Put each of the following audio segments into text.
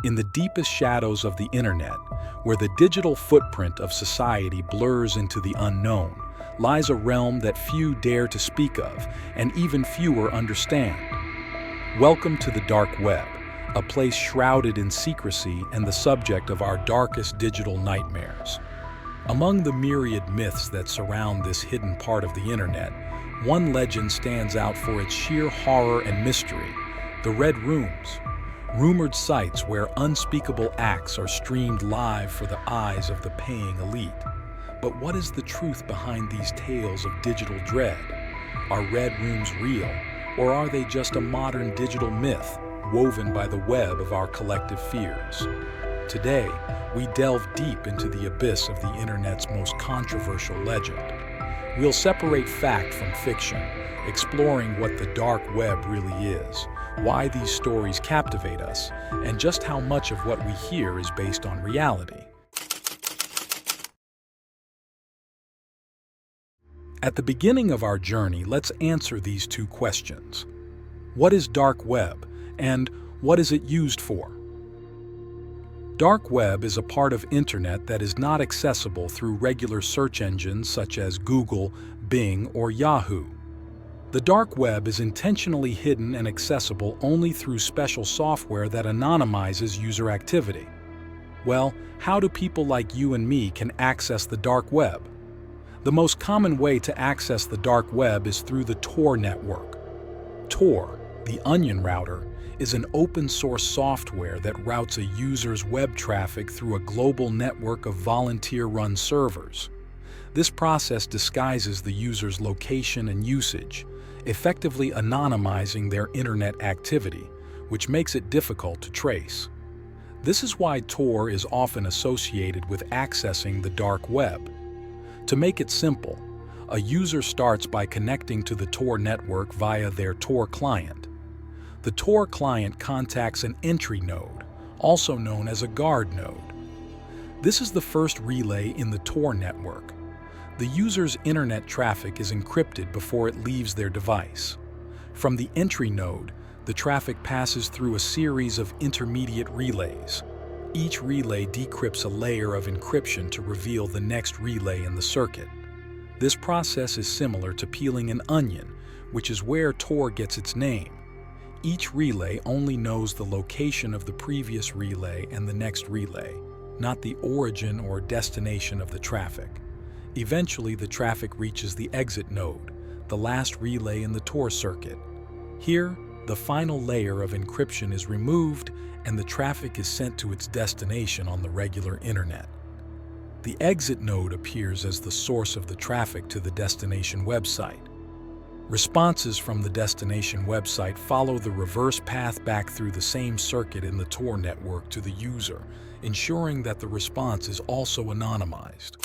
in the deepest shadows of the internet, where the digital footprint of society blurs into the unknown, lies a realm that few dare to speak of, and even fewer understand. Welcome to the dark web, a place shrouded in secrecy and the subject of our darkest digital nightmares. Among the myriad myths that surround this hidden part of the internet, one legend stands out for its sheer horror and mystery: the Red Rooms, rumored sites where unspeakable acts are streamed live for the eyes of the paying elite. But what is the truth behind these tales of digital dread? Are Red Rooms real, or are they just a modern digital myth woven by the web of our collective fears? Today, we delve deep into the abyss of the internet's most controversial legend. We'll separate fact from fiction, exploring what the dark web really is, why these stories captivate us, and just how much of what we hear is based on reality. At the beginning of our journey, let's answer these two questions. What is dark web, and what is it used for? Dark web is a part of internet that is not accessible through regular search engines such as Google, Bing, or Yahoo. The dark web is intentionally hidden and accessible only through special software that anonymizes user activity. Well, how do people like you and me can access the dark web? The most common way to access the dark web is through the Tor network. Tor, the onion router, is an open-source software that routes a user's web traffic through a global network of volunteer-run servers. This process disguises the user's location and usage, effectively anonymizing their internet activity, which makes it difficult to trace. This is why Tor is often associated with accessing the dark web. To make it simple, a user starts by connecting to the Tor network via their Tor client. The Tor client contacts an entry node, also known as a guard node. This is the first relay in the Tor network. The user's internet traffic is encrypted before it leaves their device. From the entry node, the traffic passes through a series of intermediate relays. Each relay decrypts a layer of encryption to reveal the next relay in the circuit. This process is similar to peeling an onion, which is where Tor gets its name. Each relay only knows the location of the previous relay and the next relay, not the origin or destination of the traffic. Eventually, the traffic reaches the exit node, the last relay in the Tor circuit. Here, the final layer of encryption is removed and the traffic is sent to its destination on the regular internet. The exit node appears as the source of the traffic to the destination website. Responses from the destination website follow the reverse path back through the same circuit in the Tor network to the user, ensuring that the response is also anonymized.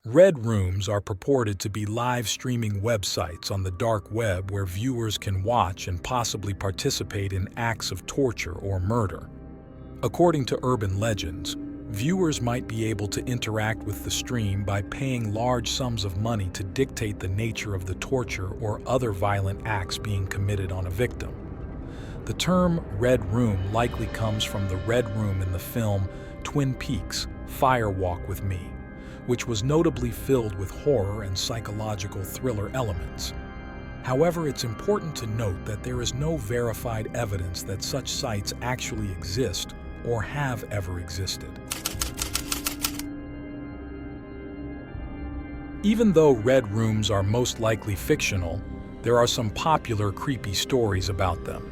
Red Rooms are purported to be live streaming websites on the dark web where viewers can watch and possibly participate in acts of torture or murder. According to urban legends, viewers might be able to interact with the stream by paying large sums of money to dictate the nature of the torture or other violent acts being committed on a victim. The term Red Room likely comes from the Red Room in the film Twin Peaks: Fire Walk with Me, which was notably filled with horror and psychological thriller elements. However, it's important to note that there is no verified evidence that such sites actually exist or have ever existed. Even though Red Rooms are most likely fictional, there are some popular creepy stories about them.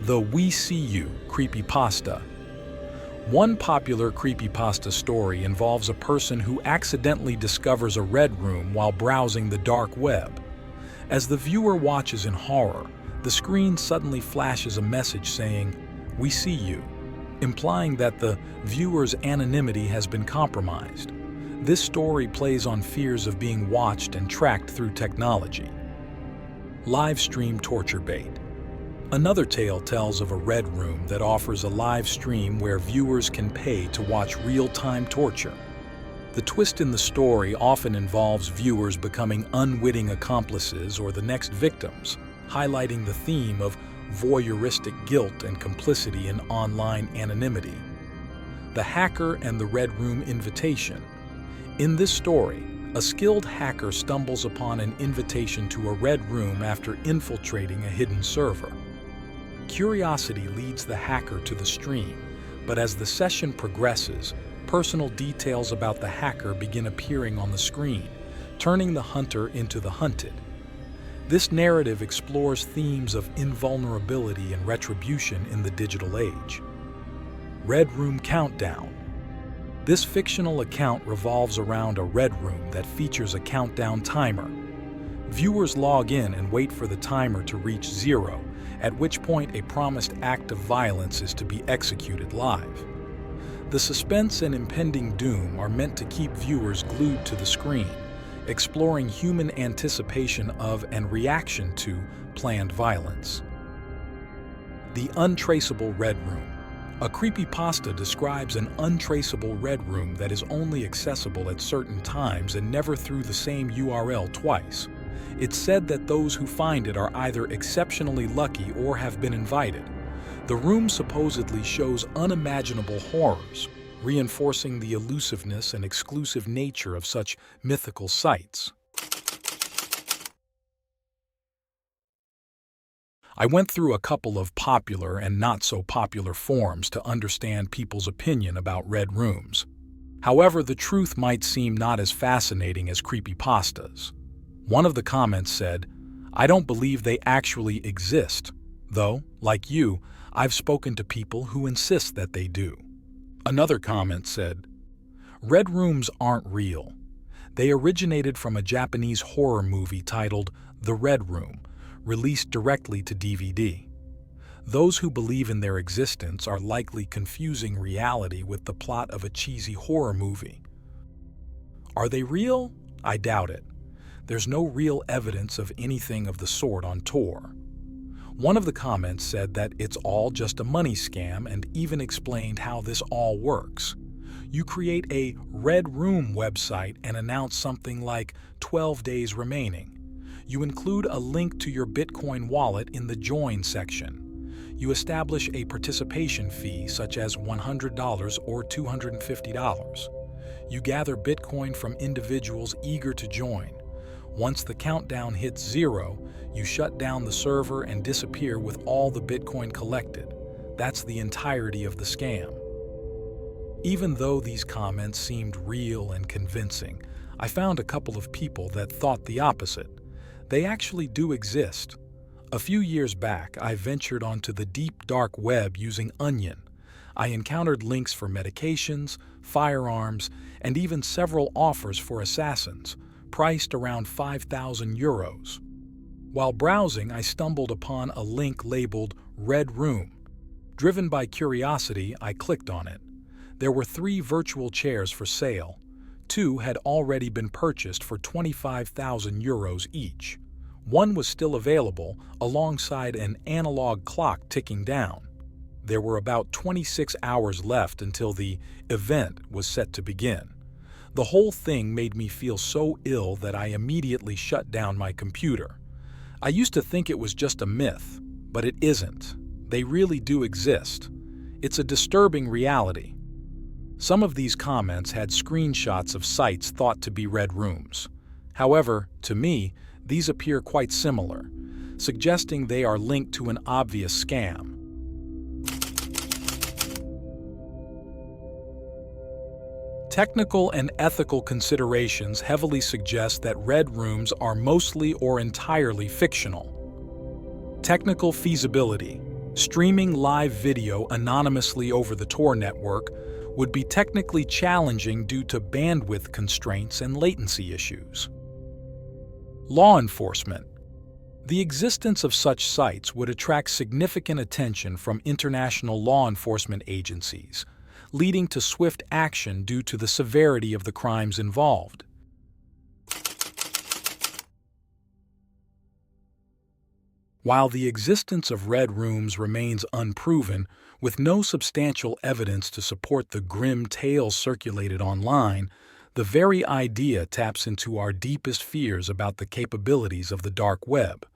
The We See You creepypasta. One popular creepypasta story involves a person who accidentally discovers a red room while browsing the dark web. As the viewer watches in horror, the screen suddenly flashes a message saying, "We see you," implying that the viewer's anonymity has been compromised. This story plays on fears of being watched and tracked through technology. Live stream torture bait. Another tale tells of a red room that offers a live stream where viewers can pay to watch real-time torture. The twist in the story often involves viewers becoming unwitting accomplices or the next victims, highlighting the theme of voyeuristic guilt and complicity in online anonymity. The Hacker and the Red Room Invitation. In this story, a skilled hacker stumbles upon an invitation to a red room after infiltrating a hidden server. Curiosity leads the hacker to the stream, but as the session progresses, personal details about the hacker begin appearing on the screen, turning the hunter into the hunted. This narrative explores themes of invulnerability and retribution in the digital age. Red Room Countdown. This fictional account revolves around a red room that features a countdown timer. Viewers log in and wait for the timer to reach 0, at which point a promised act of violence is to be executed live. The suspense and impending doom are meant to keep viewers glued to the screen, exploring human anticipation of and reaction to planned violence. The Untraceable Red Room. A creepypasta describes an untraceable red room that is only accessible at certain times and never through the same URL twice. It's said that those who find it are either exceptionally lucky or have been invited. The room supposedly shows unimaginable horrors, reinforcing the elusiveness and exclusive nature of such mythical sites. I went through a couple of popular and not so popular forums to understand people's opinion about red rooms. However, the truth might seem not as fascinating as creepypastas. One of the comments said, "I don't believe they actually exist, though, like you, I've spoken to people who insist that they do." Another comment said, "Red rooms aren't real. They originated from a Japanese horror movie titled The Red Room, released directly to DVD. Those who believe in their existence are likely confusing reality with the plot of a cheesy horror movie." Are they real? I doubt it. There's no real evidence of anything of the sort on Tor. One of the comments said that it's all just a money scam and even explained how this all works. You create a Red Room website and announce something like 12 days remaining. You include a link to your Bitcoin wallet in the Join section. You establish a participation fee such as $100 or $250. You gather Bitcoin from individuals eager to join. Once the countdown hits 0, you shut down the server and disappear with all the Bitcoin collected. That's the entirety of the scam. Even though these comments seemed real and convincing, I found a couple of people that thought the opposite. They actually do exist. A few years back, I ventured onto the deep dark web using Onion. I encountered links for medications, firearms, and even several offers for assassins, priced around €5,000. While browsing, I stumbled upon a link labeled Red Room. Driven by curiosity, I clicked on it. There were 3 virtual chairs for sale. 2 had already been purchased for €25,000 each. One was still available, alongside an analog clock ticking down. There were about 26 hours left until the event was set to begin. The whole thing made me feel so ill that I immediately shut down my computer. I used to think it was just a myth, but it isn't. They really do exist. It's a disturbing reality. Some of these comments had screenshots of sites thought to be red rooms. However, to me, these appear quite similar, suggesting they are linked to an obvious scam. Technical and ethical considerations heavily suggest that red rooms are mostly or entirely fictional. Technical feasibility. Streaming live video anonymously over the Tor network would be technically challenging due to bandwidth constraints and latency issues. Law enforcement. The existence of such sites would attract significant attention from international law enforcement agencies, leading to swift action due to the severity of the crimes involved. While the existence of red rooms remains unproven, with no substantial evidence to support the grim tales circulated online, the very idea taps into our deepest fears about the capabilities of the dark web.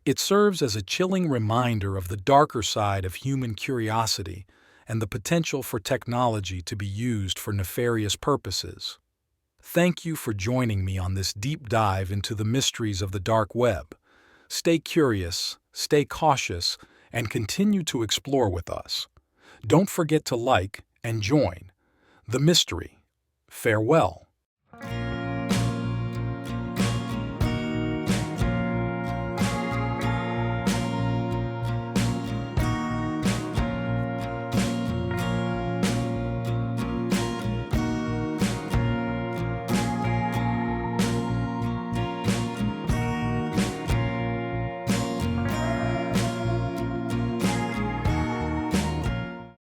It serves as a chilling reminder of the darker side of human curiosity and the potential for technology to be used for nefarious purposes. Thank you for joining me on this deep dive into the mysteries of the dark web. Stay curious, stay cautious, and continue to explore with us. Don't forget to like and join the mystery. Farewell.